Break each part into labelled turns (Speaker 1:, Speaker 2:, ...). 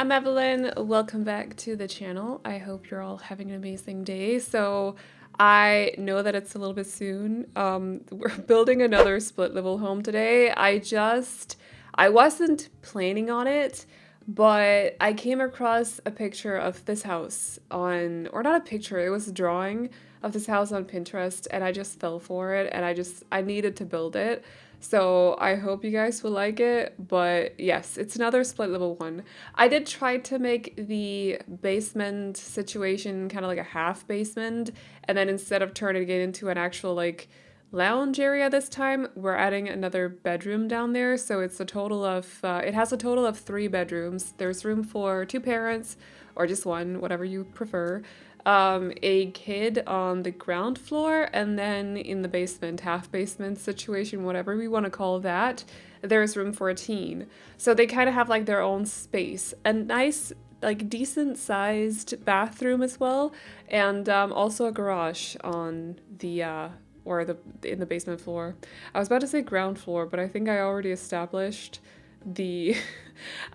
Speaker 1: I'm Evelyn. Welcome back to the channel. I hope you're all having an amazing day. So I know that it's a little bit soon. We're building another split level home today. I wasn't planning on it, but I came across a picture of this house on, or not a picture, it was a drawing of this house on Pinterest, and I just fell for it, and I needed to build it. So I hope you guys will like it, but yes, it's another split level one. I did try to make the basement situation kind of like a half basement, and then instead of turning it into an actual like lounge area this time, we're adding another bedroom down there. So it's a total of, it has a total of 3 bedrooms. There's room for 2 parents, or just one, whatever you prefer. A kid on the ground floor, and then in the basement, half basement situation, whatever we want to call that, there's room for a teen. So they kind of have like their own space, a nice, like decent sized bathroom as well, and also a garage on the in the basement floor. I was about to say ground floor, but I think I already established the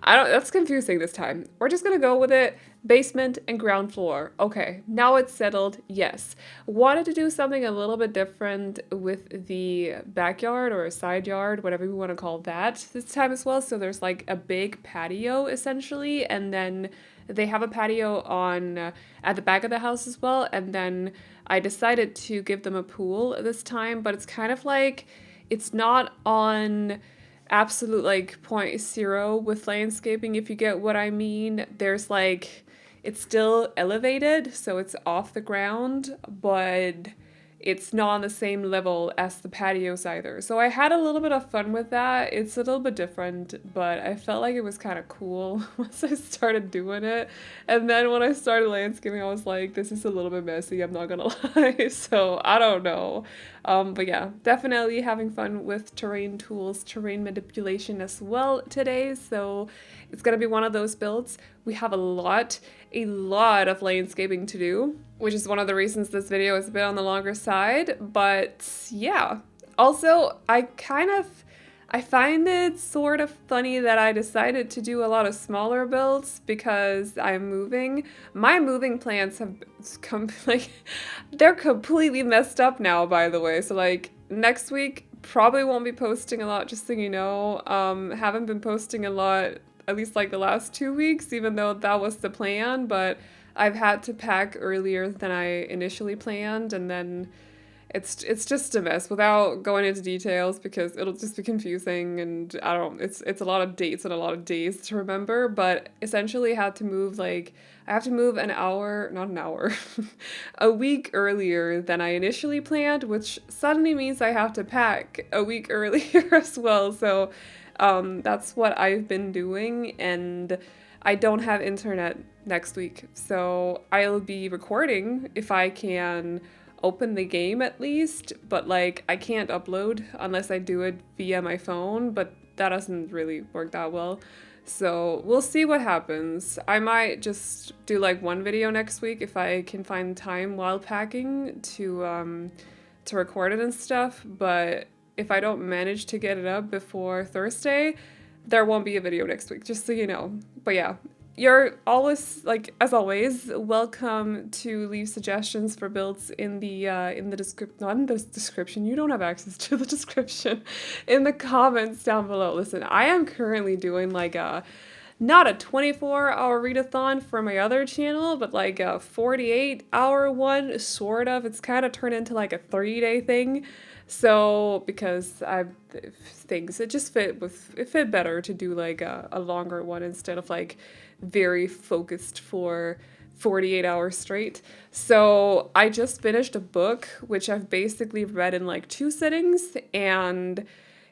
Speaker 1: that's confusing this time. We're just gonna go with it. Basement and ground floor. Okay, now it's settled. Yes. Wanted to do something a little bit different with the backyard or a side yard, whatever we want to call that this time as well. So there's like a big patio essentially, and then they have a patio on at the back of the house as well. And then I decided to give them a pool this time, but it's kind of like, it's not on absolute like 0.0 with landscaping, if you get what I mean. There's like, it's still elevated, so it's off the ground, but it's not on the same level as the patios either. So I had a little bit of fun with that. It's a little bit different, but I felt like it was kind of cool once I started doing it. And then when I started landscaping, I was like, this is a little bit messy, I'm not gonna lie. So I don't know. But yeah, definitely having fun with terrain tools, terrain manipulation as well today. So it's gonna be one of those builds. We have a lot of landscaping to do, which is one of the reasons this video is a bit on the longer side. But yeah, also I find it sort of funny that I decided to do a lot of smaller builds because I'm moving. My moving plans have come, like, they're completely messed up now, by the way. So like next week probably won't be posting a lot, just so you know. Haven't been posting a lot, at least like the last 2 weeks, even though that was the plan, but I've had to pack earlier than I initially planned, and then it's just a mess without going into details because it'll just be confusing, and I don't, it's a lot of dates and a lot of days to remember. But essentially I have to move an hour, not an hour, a week earlier than I initially planned, which suddenly means I have to pack a week earlier as well. So that's what I've been doing, and I don't have internet next week, so I'll be recording if I can open the game at least, but like I can't upload unless I do it via my phone, but that doesn't really work that well. So we'll see what happens. I might just do like one video next week if I can find time while packing to record it and stuff, but if I don't manage to get it up before Thursday, there won't be a video next week, just so you know. But yeah, you're always, like, as always, welcome to leave suggestions for builds in the not in the description. You don't have access to the description. In the comments down below. Listen, I am currently doing like not a 24-hour readathon for my other channel, but like a 48-hour one, sort of. It's kind of turned into like a 3-day thing. So because it just fit better to do like a longer one instead of like very focused for 48 hours straight. So I just finished a book, which I've basically read in like 2 sittings. And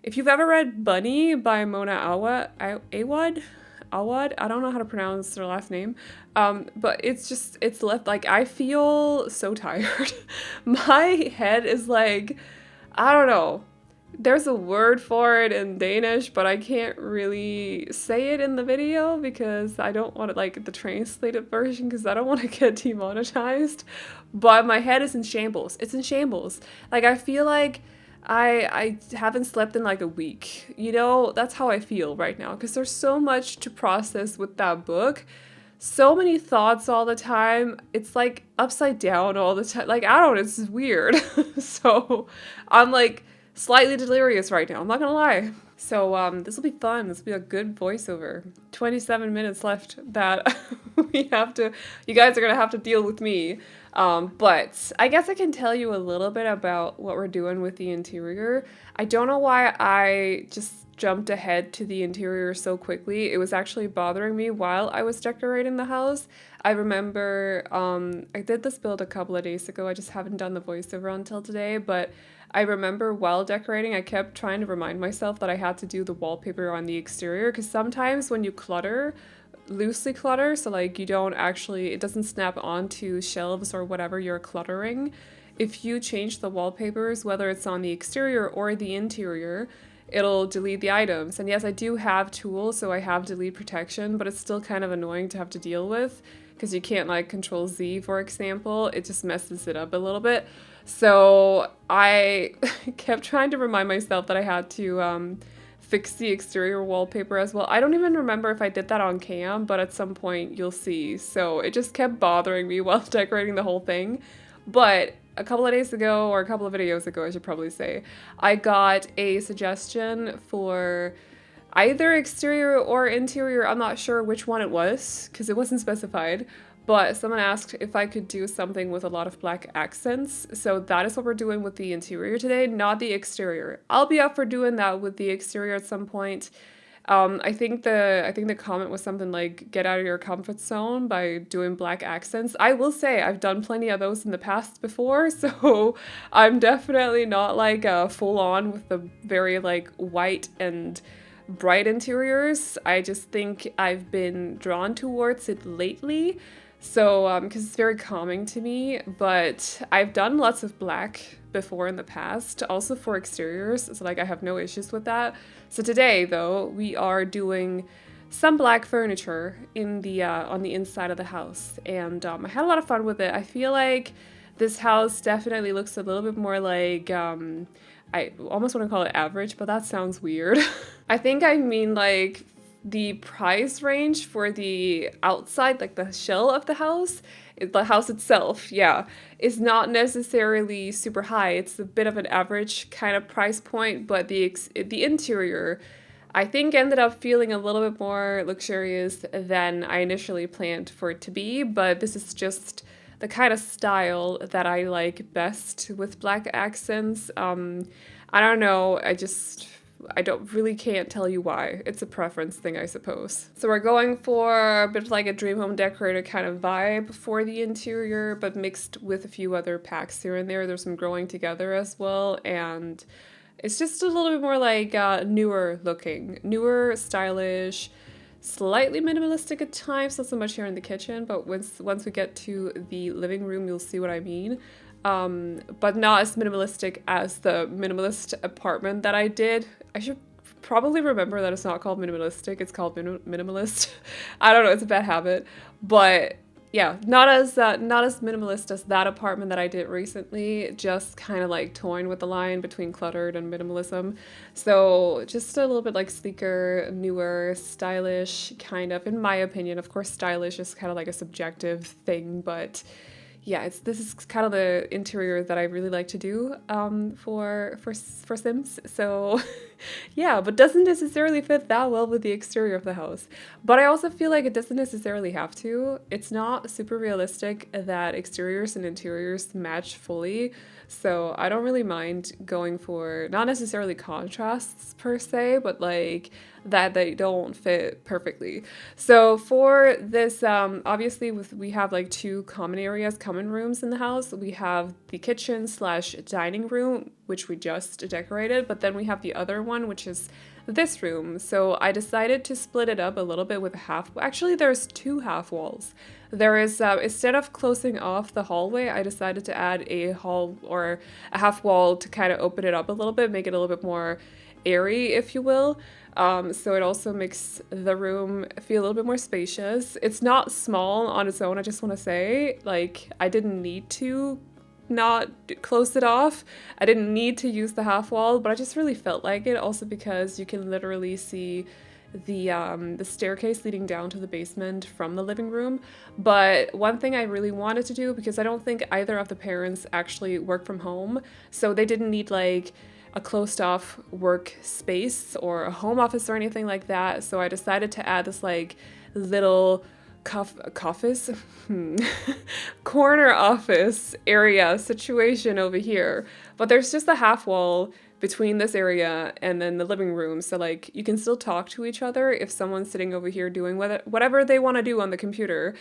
Speaker 1: if you've ever read Bunny by Mona Awad, I don't know how to pronounce their last name, but it's left, like, I feel so tired. My head is like, I don't know, there's a word for it in Danish, but I can't really say it in the video because I don't want it, like, the translated version, because I don't want to get demonetized. But my head is in shambles. It's in shambles. Like, I feel like I haven't slept in like a week. You know, that's how I feel right now because there's so much to process with that book. So many thoughts all the time. It's like upside down all the time. Like, I don't know, it's weird. So I'm like slightly delirious right now. I'm not gonna lie. So this will be fun. This will be a good voiceover. 27 minutes left that we have to, you guys are gonna have to deal with me. But I guess I can tell you a little bit about what we're doing with the interior. I don't know why I just jumped ahead to the interior so quickly. It was actually bothering me while I was decorating the house. I remember I did this build a couple of days ago. I just haven't done the voiceover until today, but I remember while decorating, I kept trying to remind myself that I had to do the wallpaper on the exterior because sometimes when you clutter, loosely clutter, so like you don't actually, it doesn't snap onto shelves or whatever you're cluttering. If you change the wallpapers, whether it's on the exterior or the interior, it'll delete the items. And yes, I do have tools, so I have delete protection, but it's still kind of annoying to have to deal with because you can't like control Z, for example. It just messes it up a little bit. So I kept trying to remind myself that I had to fix the exterior wallpaper as well. I don't even remember if I did that on cam, but at some point you'll see. So it just kept bothering me while decorating the whole thing. But a couple of days ago, or a couple of videos ago, I should probably say, I got a suggestion for either exterior or interior. I'm not sure which one it was because it wasn't specified. But someone asked if I could do something with a lot of black accents. So that is what we're doing with the interior today, not the exterior. I'll be up for doing that with the exterior at some point. I think the comment was something like get out of your comfort zone by doing black accents. I will say I've done plenty of those in the past before, so I'm definitely not like full on with the very like white and bright interiors. I just think I've been drawn towards it lately. So, because it's very calming to me, but I've done lots of black before in the past, also for exteriors, so like I have no issues with that. So today, though, we are doing some black furniture in the on the inside of the house, and I had a lot of fun with it. I feel like this house definitely looks a little bit more like I almost want to call it average, but that sounds weird. I think I mean like the price range for the outside, like the shell of the house itself, yeah, is not necessarily super high. It's a bit of an average kind of price point, but the interior, I think, ended up feeling a little bit more luxurious than I initially planned for it to be, but this is just the kind of style that I like best with black accents. I don't know, I don't really can't tell you why. It's a preference thing, I suppose. So we're going for a bit of like a dream home decorator kind of vibe for the interior, but mixed with a few other packs here and there. There's some growing together as well, and it's just a little bit more like newer looking, newer, stylish, slightly minimalistic at times, not so much here in the kitchen, but once we get to the living room, you'll see what I mean. But not as minimalistic as the minimalist apartment that I did. I should probably remember that it's not called minimalistic, it's called minimalist. I don't know, it's a bad habit. But yeah, not as minimalist as that apartment that I did recently, just kind of like toying with the line between cluttered and minimalism. So just a little bit like sleeker, newer, stylish, kind of, in my opinion. Of course, stylish is kind of like a subjective thing, but yeah, this is kind of the interior that I really like to do for Sims. So yeah, but doesn't necessarily fit that well with the exterior of the house. But I also feel like it doesn't necessarily have to. It's not super realistic that exteriors and interiors match fully. So I don't really mind going for not necessarily contrasts per se, but like that they don't fit perfectly. So for this, obviously we have like two common areas, common rooms in the house. We have the kitchen / dining room, which we just decorated, but then we have the other one, which is this room. So I decided to split it up a little bit with a half. Actually, there's two half walls. There is, instead of closing off the hallway, I decided to add a hall or a half wall to kind of open it up a little bit, make it a little bit more airy, if you will. So it also makes the room feel a little bit more spacious. It's not small on its own, I just want to say. Like, I didn't need to not close it off. I didn't need to use the half wall, but I just really felt like it, also because you can literally see the staircase leading down to the basement from the living room. But one thing I really wanted to do, because I don't think either of the parents actually work from home, so they didn't need like a closed off work space or a home office or anything like that. So I decided to add this like little corner office area situation over here. But there's just a half wall between this area and then the living room, so like you can still talk to each other. If someone's sitting over here doing whatever they want to do on the computer,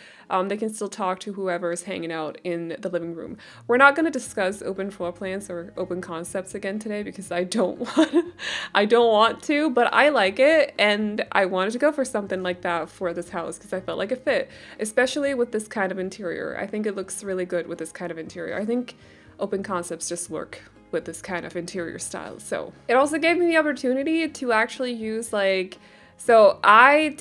Speaker 1: they can still talk to whoever is hanging out in the living room. We're not going to discuss open floor plans or open concepts again today because I don't want to, but I like it, and I wanted to go for something like that for this house because I felt like it fit, especially with this kind of interior. I think it looks really good with this kind of interior. I think open concepts just work with this kind of interior style. So it also gave me the opportunity to actually use like, so I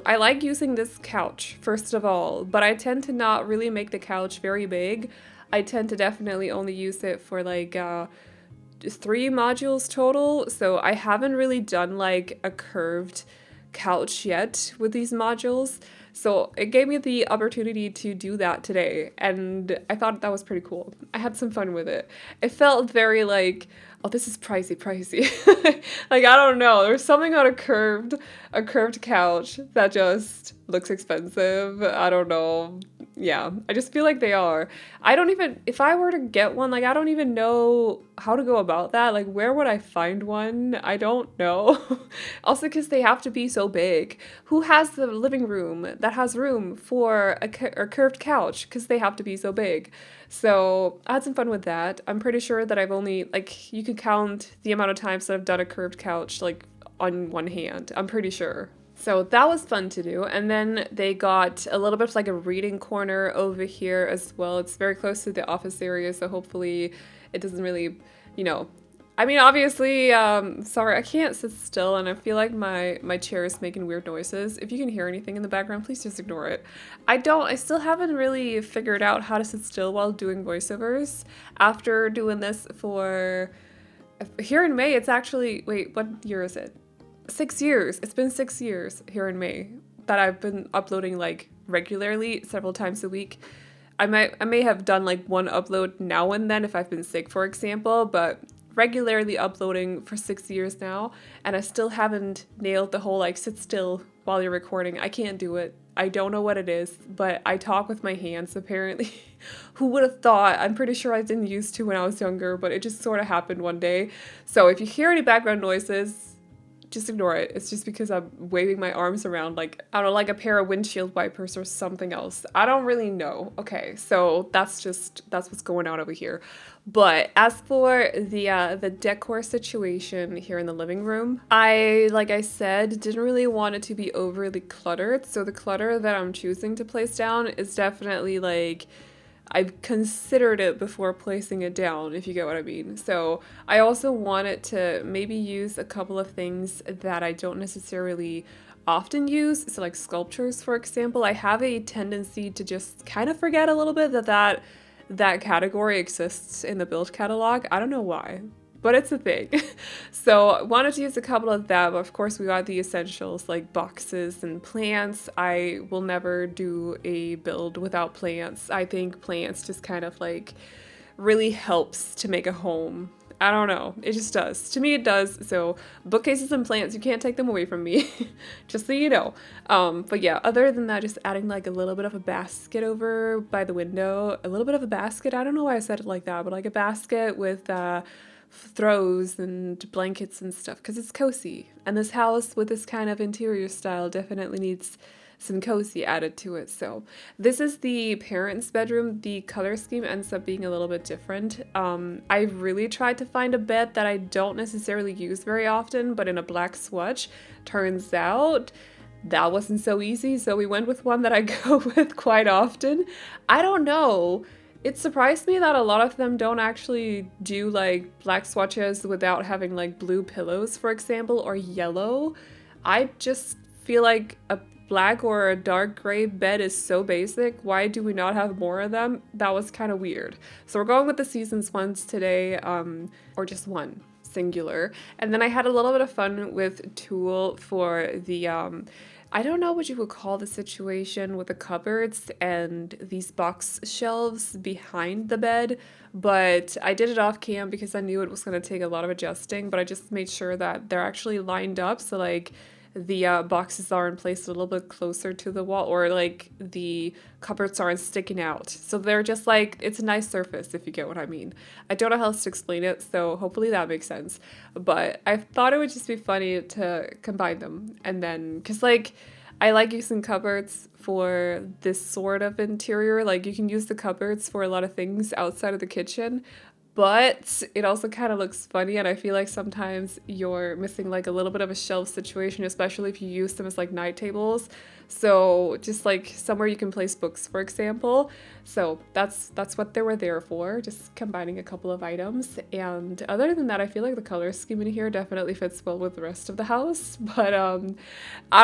Speaker 1: like using this couch first of all, but I tend to not really make the couch very big. I tend to definitely only use it for like 3 modules total. So I haven't really done like a curved couch yet with these modules. So it gave me the opportunity to do that today, and I thought that was pretty cool. I had some fun with it. It felt very like, oh, this is pricey. Like, I don't know. There's something on a curved couch that just looks expensive. I don't know. Yeah, I just feel like they are. If I were to get one, like, I don't even know how to go about that. Like, where would I find one? I don't know. Also, because they have to be so big. Who has the living room that has room for a curved couch? Because they have to be so big. So I had some fun with that. I'm pretty sure that I've only, like, you could count the amount of times that I've done a curved couch, like, on one hand. I'm pretty sure. So that was fun to do. And then they got a little bit of like a reading corner over here as well. It's very close to the office area, so hopefully it doesn't really, I mean, obviously, sorry, I can't sit still, and I feel like my chair is making weird noises. If you can hear anything in the background, please just ignore it. I still haven't really figured out how to sit still while doing voiceovers. After doing this for, here in May, it's actually, wait, what year is it? 6 years. It's been 6 years here in May that I've been uploading like regularly several times a week. I may have done like one upload now and then if I've been sick, for example, but regularly uploading for 6 years now, and I still haven't nailed the whole like sit still while you're recording. I can't do it. I don't know what it is, but I talk with my hands apparently. Who would have thought? I'm pretty sure I didn't used to when I was younger, but it just sort of happened one day. So if you hear any background noises, just ignore it. It's just because I'm waving my arms around like, I don't know, like a pair of windshield wipers or something else. I don't really know. Okay, so that's what's going on over here. But as for the decor situation here in the living room, like I said, didn't really want it to be overly cluttered. So the clutter that I'm choosing to place down is definitely like, I've considered it before placing it down, if you get what I mean. So I also wanted to maybe use a couple of things that I don't necessarily often use. So like sculptures, for example. I have a tendency to just kind of forget a little bit that category exists in the build catalog. I don't know why, but it's a thing. So I wanted to use a couple of that, but of course we got the essentials like boxes and plants. I will never do a build without plants. I think plants just kind of like really helps to make a home. I don't know, it just does. To me it does. So bookcases and plants, you can't take them away from me, just so you know. But yeah, other than that, just adding like a little bit of a basket over by the window. A little bit of a basket, I don't know why I said it like that, but like a basket with throws and blankets and stuff, because it's cozy, and this house with this kind of interior style definitely needs some cozy added to it. So this is the parents' bedroom. The color scheme ends up being a little bit different. I really tried to find a bed that I don't necessarily use very often, but in a black swatch. Turns out that wasn't so easy, so we went with one that I go with quite often. I don't know. It surprised me that a lot of them don't actually do like black swatches without having like blue pillows, for example, or yellow. I just feel like black or a dark gray bed is so basic. Why do we not have more of them? That was kind of weird. So we're going with the seasons ones today, or just one, singular. And then I had a little bit of fun with tulle for the, I don't know what you would call the situation with the cupboards and these box shelves behind the bed, but I did it off cam because I knew it was going to take a lot of adjusting, but I just made sure that they're actually lined up, so like the boxes are in place a little bit closer to the wall, or like the cupboards aren't sticking out. So they're just like, it's a nice surface, if you get what I mean. I don't know how else to explain it, so hopefully that makes sense. But I thought it would just be funny to combine them. And then, because like, I like using cupboards for this sort of interior. Like, you can use the cupboards for a lot of things outside of the kitchen, but it also kind of looks funny, and I feel like sometimes you're missing like a little bit of a shelf situation, especially if you use them as like night tables. So just like somewhere you can place books, for example. So that's what they were there for, just combining a couple of items. And other than that, I feel like the color scheme in here definitely fits well with the rest of the house. But I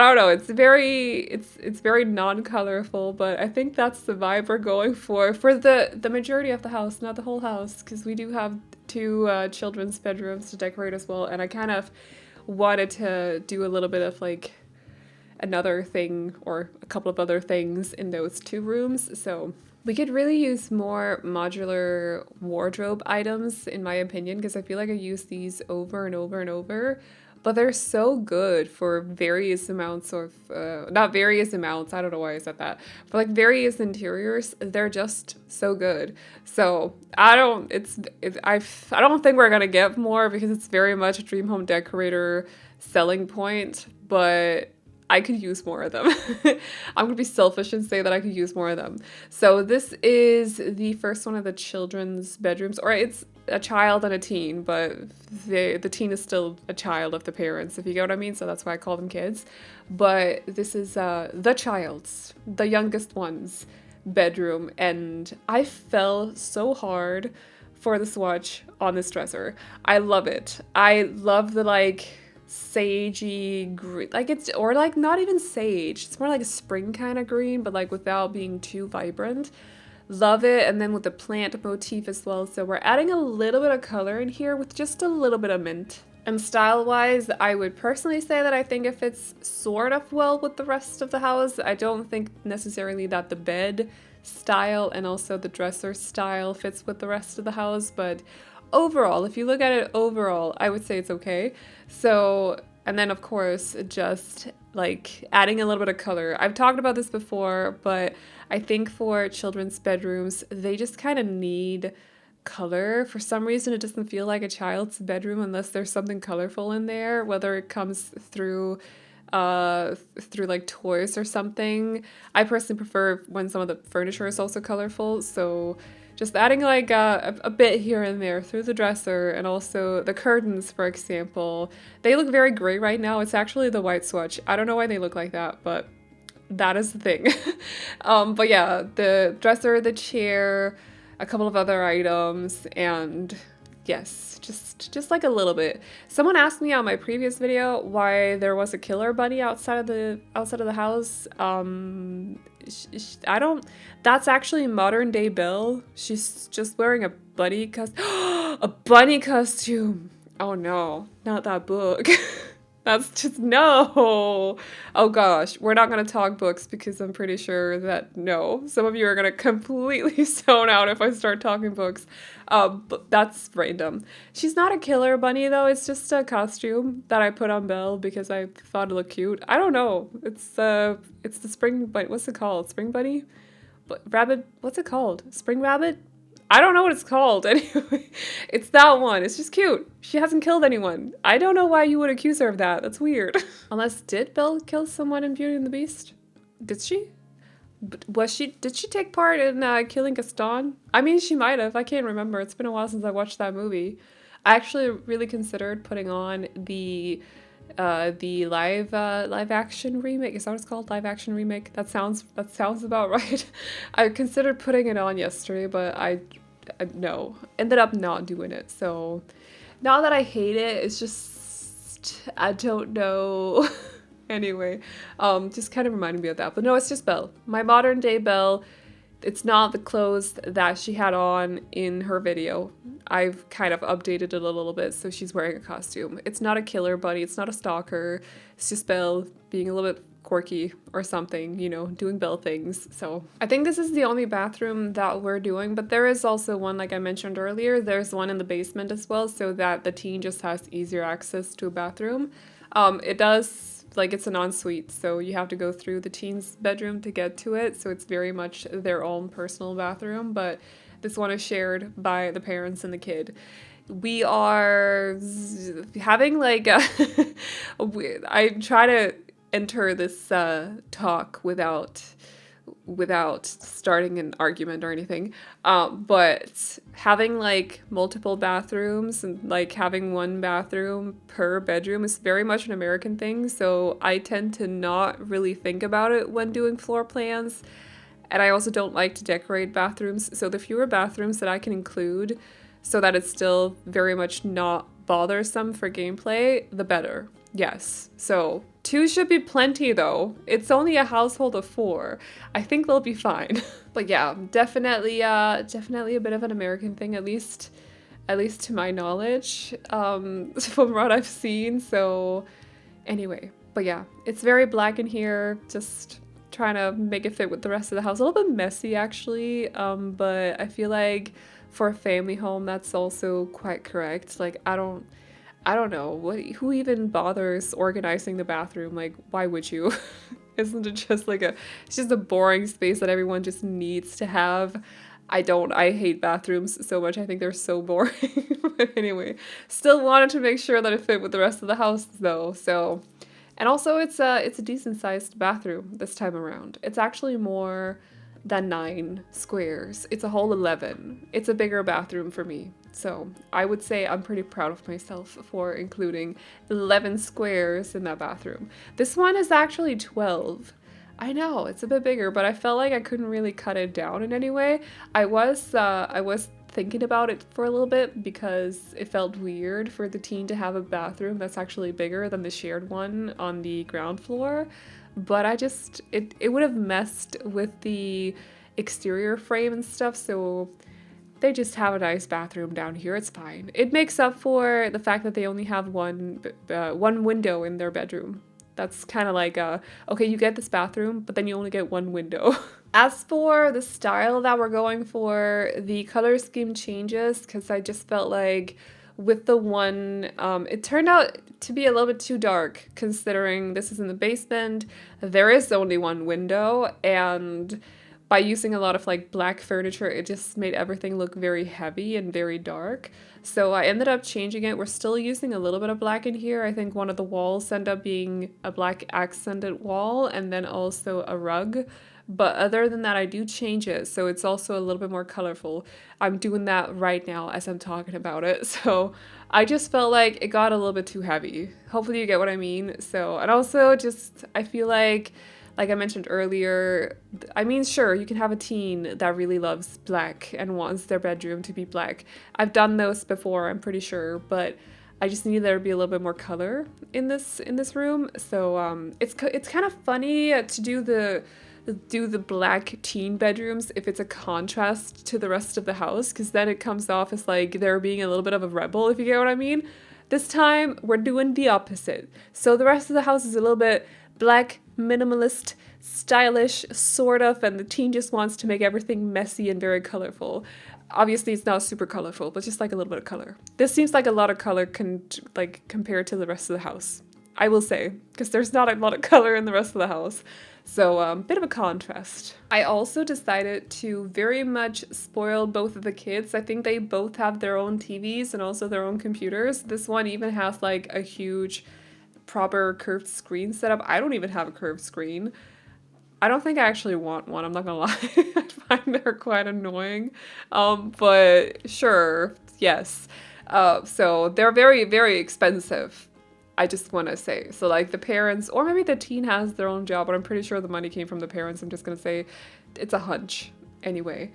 Speaker 1: don't know, it's very non-colorful, but I think that's the vibe we're going for the majority of the house, not the whole house, because we do have two children's bedrooms to decorate as well, and I kind of wanted to do a little bit of like another thing or a couple of other things in those two rooms. So we could really use more modular wardrobe items, in my opinion, because I feel like I use these over and over and over, but they're so good for various amounts of, not various amounts, I don't know why I said that, but like various interiors. They're just so good. So I don't think we're gonna get more because it's very much a dream home decorator selling point, but I could use more of them. I'm gonna be selfish and say that I could use more of them. So this is the first one of the children's bedrooms, or it's a child and a teen, but the teen is still a child of the parents, if you get what I mean, so that's why I call them kids. But this is the child's, the youngest one's bedroom, and I fell so hard for the swatch on this dresser. I love it. I love the like sagey green, like it's, or like not even sage, it's more like a spring kind of green, but like without being too vibrant. Love it. And then with the plant motif as well, so we're adding a little bit of color in here with just a little bit of mint. And style wise, I would personally say that I think it fits sort of well with the rest of the house. I don't think necessarily that the bed style and also the dresser style fits with the rest of the house, but overall, if you look at it overall, I would say it's okay. So, and then of course, just like adding a little bit of color. I've talked about this before, but I think for children's bedrooms, they just kind of need color. For some reason, it doesn't feel like a child's bedroom unless there's something colorful in there, whether it comes through like toys or something. I personally prefer when some of the furniture is also colorful, so just adding like a bit here and there through the dresser, and also the curtains, for example. They look very gray right now. It's actually the white swatch. I don't know why they look like that, but that is the thing. But yeah, the dresser, the chair, a couple of other items, and yes, just like a little bit. Someone asked me on my previous video why there was a killer bunny outside of the house. I don't. That's actually modern day Belle. She's just wearing a bunny a bunny costume. Oh no, not that book. That's just no. Oh gosh, we're not gonna talk books because I'm pretty sure that no, some of you are gonna completely zone out if I start talking books. But that's random. She's not a killer bunny though. It's just a costume that I put on Belle because I thought it looked cute. I don't know. It's the spring bunny. What's it called? Spring bunny? Rabbit? What's it called? Spring rabbit? I don't know what it's called. Anyway, it's that one. It's just cute. She hasn't killed anyone. I don't know why you would accuse her of that. That's weird. Unless, did Belle kill someone in Beauty and the Beast? Did she? Did she take part in killing Gaston? I mean, she might have. I can't remember. It's been a while since I watched that movie. I actually really considered putting on the live action remake. Is that what it's called? Live action remake? That sounds about right. I considered putting it on yesterday, but I no, ended up not doing it. So now that I hate it, it's just, I don't know. Anyway, just kind of reminding me of that. But no, it's just Belle. My modern day Belle. It's not the clothes that she had on in her video. I've kind of updated it a little bit, so she's wearing a costume. It's not a killer bunny, it's not a stalker. It's just Belle being a little bit quirky or something, you know, doing Belle things. So I think this is the only bathroom that we're doing, but there is also one, like I mentioned earlier, there's one in the basement as well, so that the teen just has easier access to a bathroom. It does, like, it's an ensuite, so you have to go through the teen's bedroom to get to it, so it's very much their own personal bathroom, but this one is shared by the parents and the kid. We are having like I try to enter this talk without starting an argument or anything, but having like multiple bathrooms and like having one bathroom per bedroom is very much an American thing, so I tend to not really think about it when doing floor plans, and I also don't like to decorate bathrooms, so the fewer bathrooms that I can include so that it's still very much not bothersome for gameplay, the better. Yes, so 2 should be plenty though. It's only a household of 4. I think they'll be fine. But yeah, definitely a bit of an American thing, at least to my knowledge, from what I've seen. So anyway, but yeah, it's very black in here, just trying to make it fit with the rest of the house. A little bit messy actually, but I feel like for a family home that's also quite correct. Like I don't know, who even bothers organizing the bathroom? Like, why would you? Isn't it just like it's just a boring space that everyone just needs to have? I hate bathrooms so much. I think they're so boring. But anyway, still wanted to make sure that it fit with the rest of the house though. So, and also it's a decent sized bathroom this time around. It's actually more than 9 squares. It's a whole 11. It's a bigger bathroom for me. So I would say I'm pretty proud of myself for including 11 squares in that bathroom. This one is actually 12. I know, it's a bit bigger, but I felt like I couldn't really cut it down in any way. I was thinking about it for a little bit because it felt weird for the teen to have a bathroom that's actually bigger than the shared one on the ground floor. But it would have messed with the exterior frame and stuff, so they just have a nice bathroom down here. It's fine. It makes up for the fact that they only have one window in their bedroom. That's kind of like, okay, you get this bathroom, but then you only get one window. As for the style that we're going for, the color scheme changes because I just felt like with the one, it turned out to be a little bit too dark considering this is in the basement. There is only one window, and by using a lot of like black furniture, it just made everything look very heavy and very dark. So I ended up changing it. We're still using a little bit of black in here. I think one of the walls ended up being a black accented wall and then also a rug. But other than that, I do change it, so it's also a little bit more colorful. I'm doing that right now as I'm talking about it, so I just felt like it got a little bit too heavy. Hopefully you get what I mean. So, and also just, I feel like I mentioned earlier, I mean, sure, you can have a teen that really loves black and wants their bedroom to be black. I've done those before, I'm pretty sure, but I just need there to be a little bit more color in this room. So it's kind of funny to do the black teen bedrooms if it's a contrast to the rest of the house, because then it comes off as like they're being a little bit of a rebel, if you get what I mean. This time we're doing the opposite. So the rest of the house is a little bit black, minimalist, stylish, sort of, and the teen just wants to make everything messy and very colorful. Obviously it's not super colorful, but just like a little bit of color. This seems like a lot of color compared to the rest of the house, I will say, because there's not a lot of color in the rest of the house. So bit of a contrast. I also decided to very much spoil both of the kids. I think they both have their own TVs and also their own computers. This one even has like a huge proper curved screen setup. I don't even have a curved screen. I don't think I actually want one, I'm not gonna lie. I find they're quite annoying. But sure, yes. So they're very, very expensive, I just want to say. So like the parents, or maybe the teen has their own job, but I'm pretty sure the money came from the parents. I'm just going to say it's a hunch. Anyway,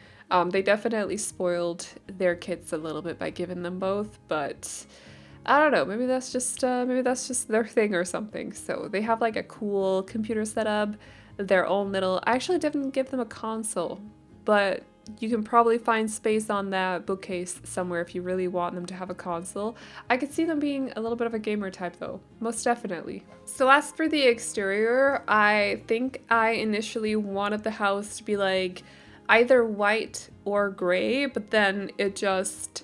Speaker 1: they definitely spoiled their kids a little bit by giving them both, but I don't know, maybe that's just their thing or something. So they have like a cool computer setup, their own little, I actually didn't give them a console, but you can probably find space on that bookcase somewhere if you really want them to have a console. I could see them being a little bit of a gamer type though, most definitely. So as for the exterior, I think I initially wanted the house to be like either white or gray, but then it just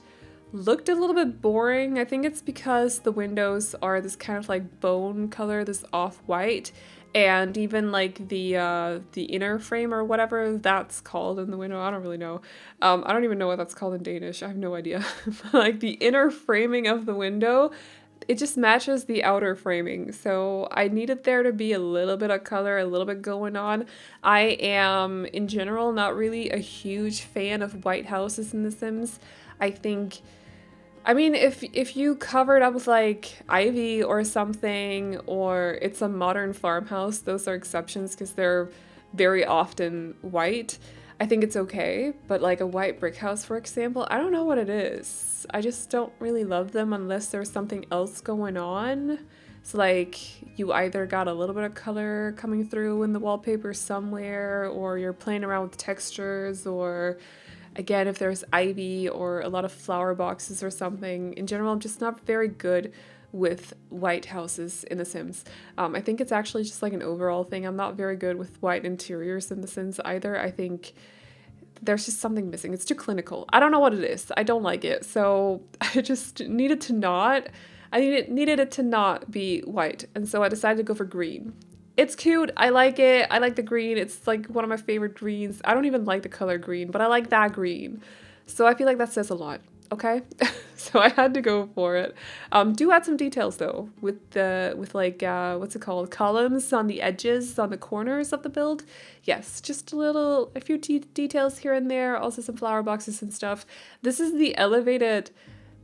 Speaker 1: looked a little bit boring. I think it's because the windows are this kind of like bone color, this off-white, and even like the inner frame or whatever that's called in the window, I don't really know. I don't even know what that's called in Danish. I have no idea. Like the inner framing of the window, it just matches the outer framing. So I needed there to be a little bit of color, a little bit going on. I am in general not really a huge fan of white houses in The Sims. I mean, if you cover it up with like ivy or something, or it's a modern farmhouse, those are exceptions because they're very often white. I think it's okay, but like a white brick house, for example, I don't know what it is. I just don't really love them unless there's something else going on. So like you either got a little bit of color coming through in the wallpaper somewhere, or you're playing around with textures, or again, if there's ivy or a lot of flower boxes or something. In general, I'm just not very good with white houses in The Sims. I think it's actually just like an overall thing. I'm not very good with white interiors in The Sims either. I think there's just something missing. It's too clinical. I don't know what it is. I don't like it. So I just needed to not, needed it to not be white. And so I decided to go for green. It's cute. I like it. I like the green. It's like one of my favorite greens. I don't even like the color green, but I like that green. So I feel like that says a lot. Okay, so I had to go for it. Do add some details though, with like what's it called, columns on the edges, on the corners of the build. Yes, just a few details here and there. Also some flower boxes and stuff. This is the elevated,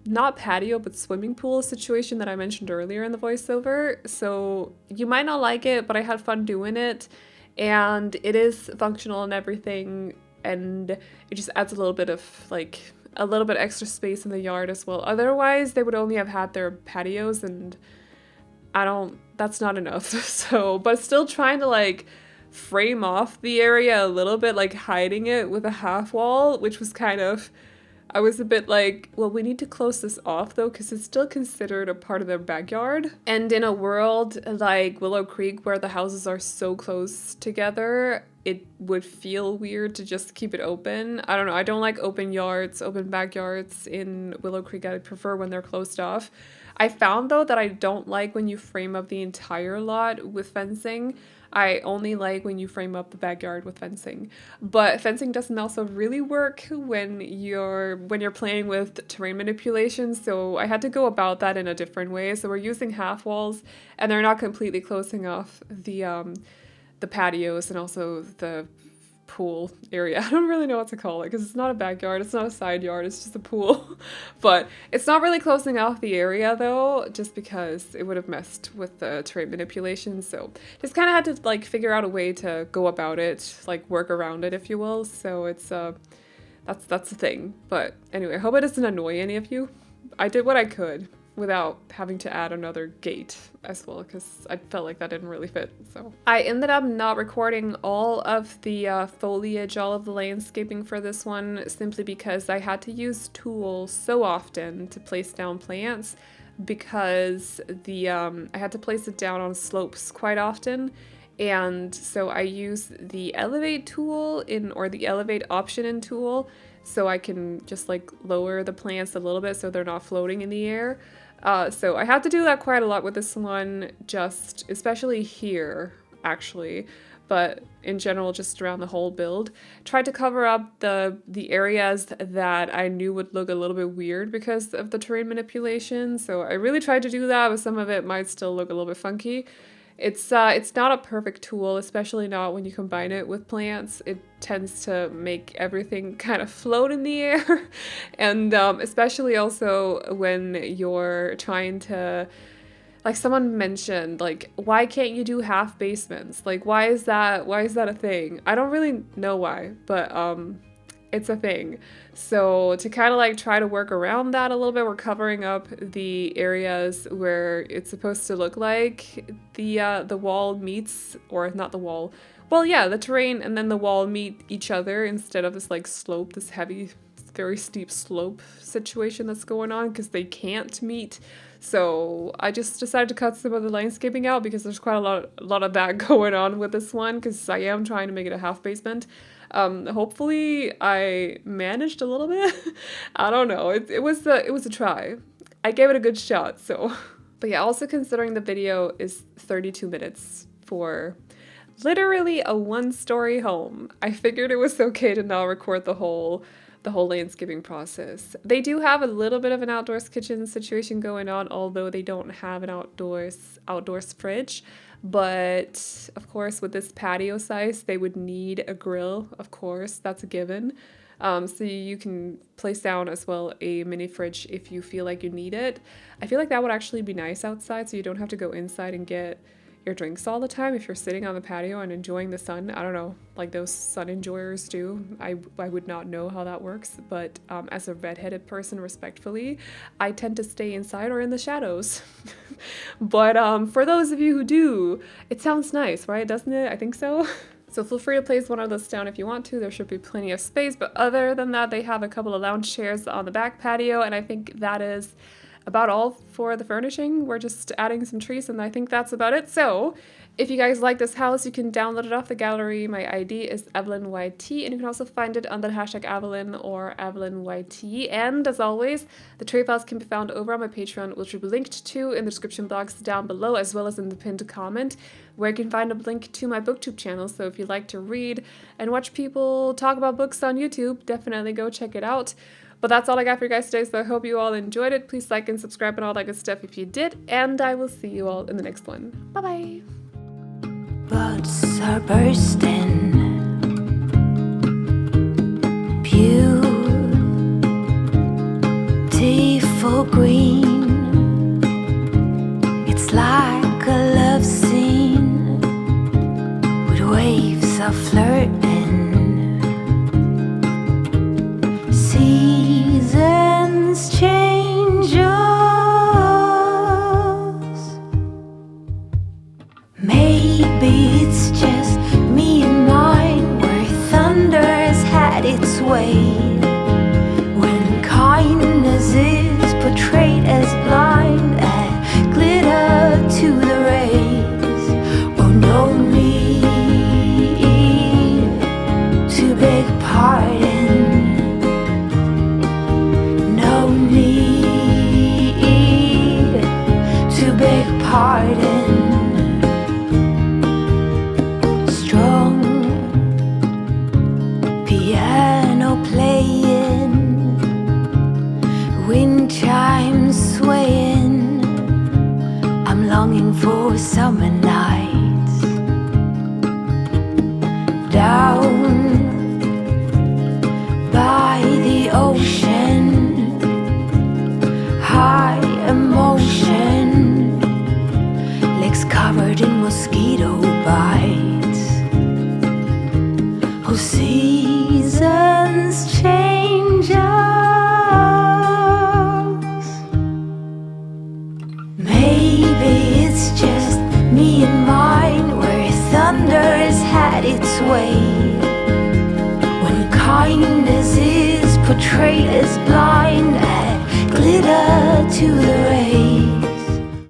Speaker 1: not patio, but swimming pool situation that I mentioned earlier in the voiceover. So you might not like it, but I had fun doing it, and it is functional and everything, and it just adds a little bit of like a little bit extra space in the yard as well. Otherwise, they would only have had their patios, and that's not enough. So, but still trying to like frame off the area a little bit, like hiding it with a half wall, which was kind of, I was a bit like, well, we need to close this off though, because it's still considered a part of their backyard. And in a world like Willow Creek, where the houses are so close together, it would feel weird to just keep it open. I don't know. I don't like open yards, open backyards in Willow Creek. I prefer when they're closed off. I found though that I don't like when you frame up the entire lot with fencing. I only like when you frame up the backyard with fencing. But fencing doesn't also really work when you're playing with terrain manipulation, so I had to go about that in a different way. So we're using half walls, and they're not completely closing off the patios and also the pool area. I don't really know what to call it because it's not a backyard, it's not a side yard, it's just a pool. But it's not really closing off the area though, just because it would have messed with the terrain manipulation. So just kind of had to like figure out a way to go about it, like work around it, if you will. So it's that's the thing. But anyway, I hope it doesn't annoy any of you. I did what I could without having to add another gate as well, because I felt like that didn't really fit. So I ended up not recording all of the foliage, all of the landscaping for this one, simply because I had to use tools so often to place down plants, because I had to place it down on slopes quite often. And so I use the elevate tool or the elevate option in tool, so I can just like lower the plants a little bit so they're not floating in the air. So I had to do that quite a lot with this one, just especially here actually, but in general just around the whole build. Tried to cover up the areas that I knew would look a little bit weird because of the terrain manipulation. So I really tried to do that, but some of it might still look a little bit funky. It's not a perfect tool, especially not when you combine it with plants. It tends to make everything kind of float in the air. And especially also when you're trying to, like someone mentioned, like, why can't you do half basements? Like, why is that a thing? I don't really know why, but It's a thing. So to kind of like try to work around that a little bit, we're covering up the areas where it's supposed to look like the wall meets, or not the wall. Well, yeah, the terrain and then the wall meet each other instead of this like slope, this heavy, very steep slope situation that's going on, because they can't meet. So I just decided to cut some of the landscaping out because there's quite a lot of that going on with this one, because I am trying to make it a half basement. Hopefully I managed a little bit. I don't know. It was a try. I gave it a good shot. So, but yeah, also considering the video is 32 minutes for literally a one-story home, I figured it was okay to now record the whole landscaping process. They do have a little bit of an outdoors kitchen situation going on, although they don't have an outdoors fridge. But of course, with this patio size, they would need a grill. Of course, that's a given. So you can place down as well a mini fridge if you feel like you need it. I feel like that would actually be nice outside, so you don't have to go inside and get your drinks all the time if you're sitting on the patio and enjoying the sun. I don't know, like those sun enjoyers do. I would not know how that works, but as a redheaded person, respectfully, I tend to stay inside or in the shadows. But for those of you who do, it sounds nice, right? Doesn't it? I think so. So feel free to place one of those down if you want to. There should be plenty of space, but other than that, they have a couple of lounge chairs on the back patio, and I think that is about all for the furnishing. We're just adding some trees, and I think that's about it. So if you guys like this house, you can download it off the gallery. My ID is AvelineYT, and you can also find it under the hashtag Aveline or AvelineYT. And as always, the trade files can be found over on my Patreon, which will be linked to in the description box down below, as well as in the pinned comment, where you can find a link to my booktube channel. So if you like to read and watch people talk about books on YouTube, definitely go check it out. But that's all I got for you guys today, so I hope you all enjoyed it. Please like and subscribe and all that good stuff if you did, and I will see you all in the next one. Bye-bye!
Speaker 2: Buds are bursting, beautiful green. It's like a love scene with waves of flirting. Seasons change us. Maybe it's just me and mine, where thunder has had its way, when kindness is portrayed as blind and glitter to the rays. Oh, no need to beg pardon. Pardon. Strong piano playing, wind chimes swaying. I'm longing for summer nights down by the ocean. High emotion, covered in mosquito bites. Oh, seasons change us. Maybe it's just me and mine, where thunder has had its way, when kindness is portrayed as blind and glitter to the rain.